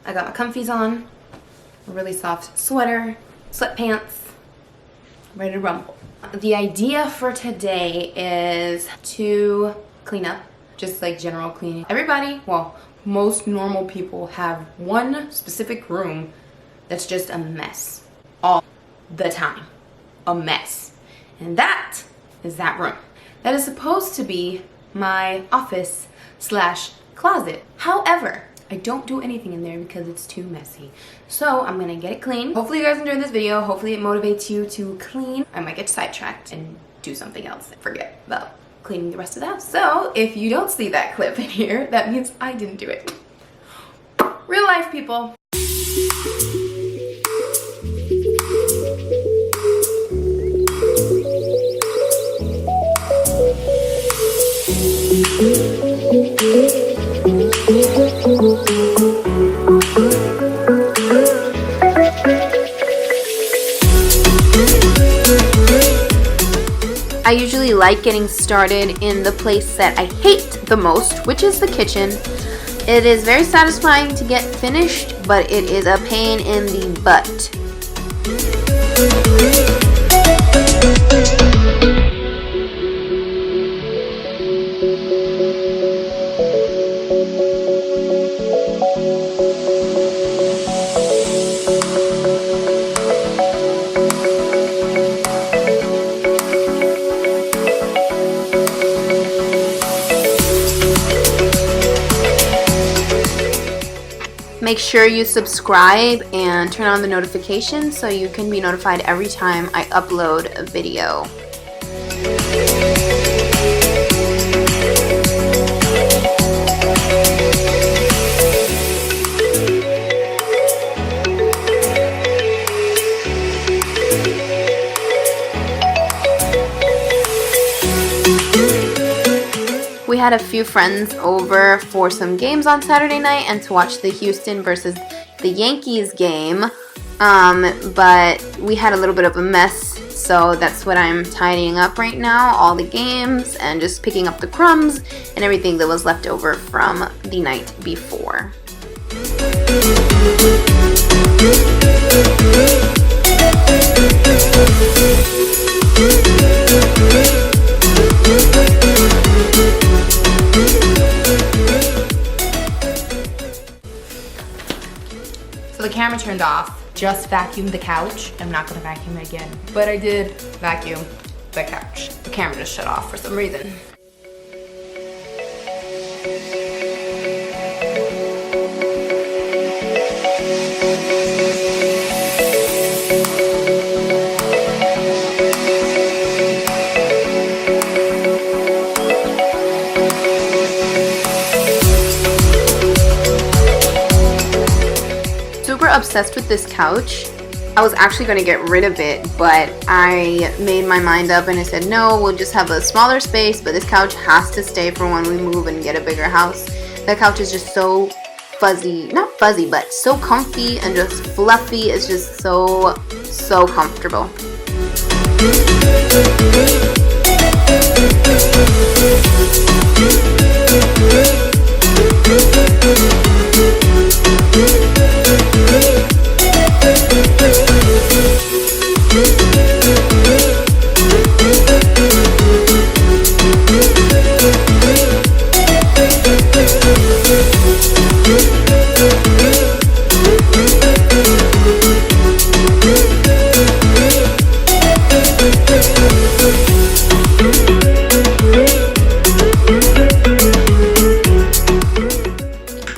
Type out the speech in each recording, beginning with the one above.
I got my comfies on, a really soft sweater, sweatpants, ready to rumble. The idea for today is to clean up, just like general cleaning. Everybody, well, most normal people have one specific room that's just a mess all the time. A mess. And that is that room. That is supposed to be my office slash closet. However, I don't do anything in there because it's too messy. So I'm gonna get it clean. Hopefully you guys enjoyed this video. Hopefully it motivates you to clean. I might get sidetracked and do something else and forget about cleaning the rest of the house. So if you don't see that clip in here, that means I didn't do it. Real life, people. I usually like getting started in the place that I hate the most, which is the kitchen. It is very satisfying to get finished, but it is a pain in the butt. Make sure you subscribe and turn on the notifications so you can be notified every time I upload a video. We had a few friends over for some games on Saturday night and to watch the Houston versus the Yankees game, but we had a little bit of a mess, so that's what I'm tidying up right now, all the games and just picking up the crumbs and everything that was left over from the night before. So the camera turned off. Just vacuumed the couch. I'm not gonna vacuum it again, but I did vacuum the couch. The camera just shut off for some reason. Obsessed with this couch. I was actually going to get rid of it, but I made my mind up and I said no, we'll just have a smaller space, but this couch has to stay for when we move and get a bigger house. That couch is just so fuzzy, not fuzzy, but so comfy and just fluffy. It's just so comfortable.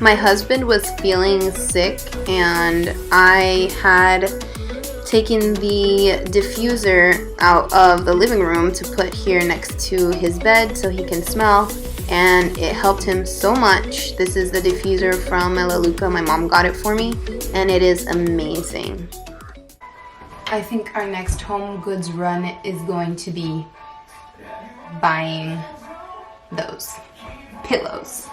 My husband was feeling sick and I had taken the diffuser out of the living room to put here next to his bed so he can smell, and it helped him so much. This is the diffuser from Melaleuca. My mom got it for me and it is amazing. I think our next home goods run is going to be buying those pillows.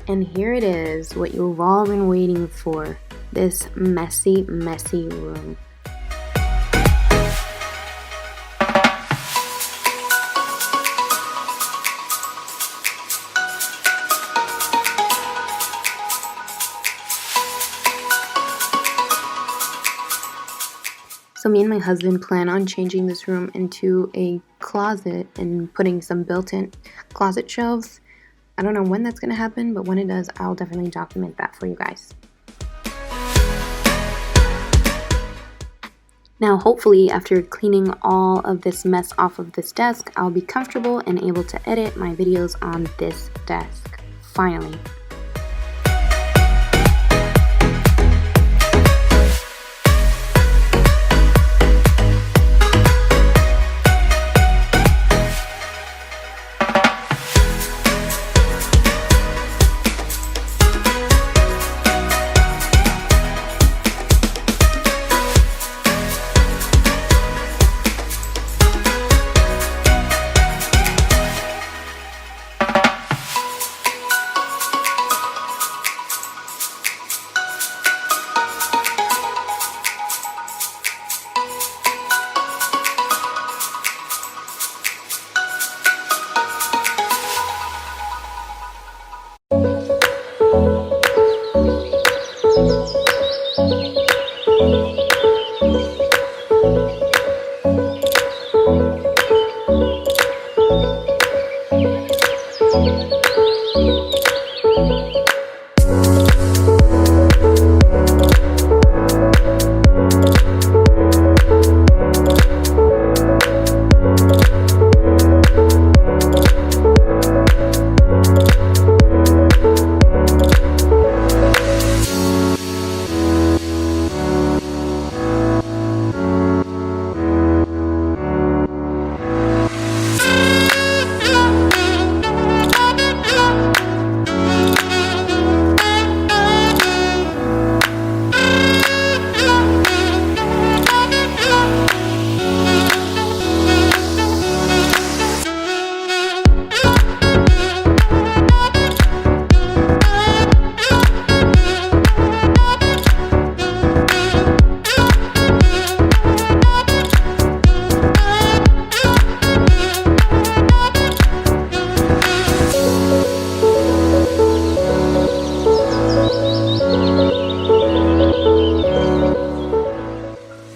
And here it is, what you've all been waiting for, this messy, messy room. So me and my husband plan on changing this room into a closet and putting some built-in closet shelves. I don't know when that's going to happen, but when it does, I'll definitely document that for you guys. Now, hopefully, after cleaning all of this mess off of this desk, I'll be comfortable and able to edit my videos on this desk. Finally.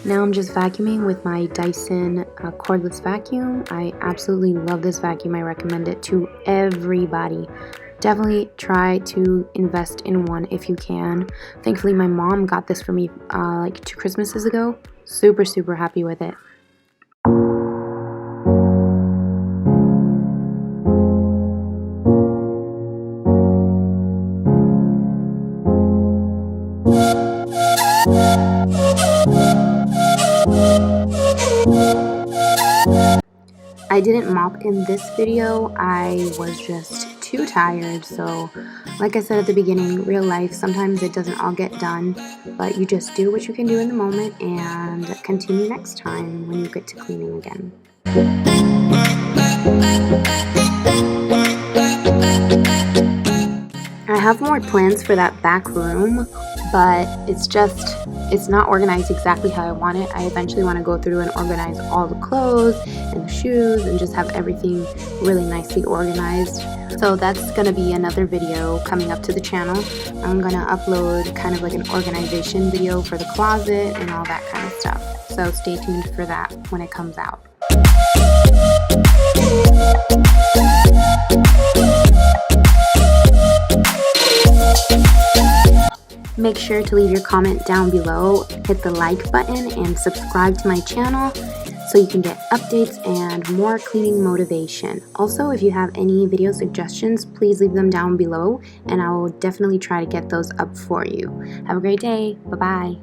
Now I'm just vacuuming with my Dyson cordless vacuum. I absolutely love this vacuum. I recommend it to everybody. Definitely try to invest in one if you can. Thankfully, my mom got this for me like 2 Christmases ago. Super, super happy with it. I didn't mop in this video. I was just too tired. So like I said at the beginning, real life, sometimes it doesn't all get done, but you just do what you can do in the moment and continue next time when you get to cleaning again. I have more plans for that back room, but it's not organized exactly how I want it. I eventually want to go through and organize all the clothes and the shoes and just have everything really nicely organized. So that's going to be another video coming up to the channel. I'm going to upload kind of like an organization video for the closet and all that kind of stuff. So stay tuned for that when it comes out. Make sure to leave your comment down below, hit the like button, and subscribe to my channel so you can get updates and more cleaning motivation. Also, if you have any video suggestions, please leave them down below and I will definitely try to get those up for you. Have a great day. Bye-bye.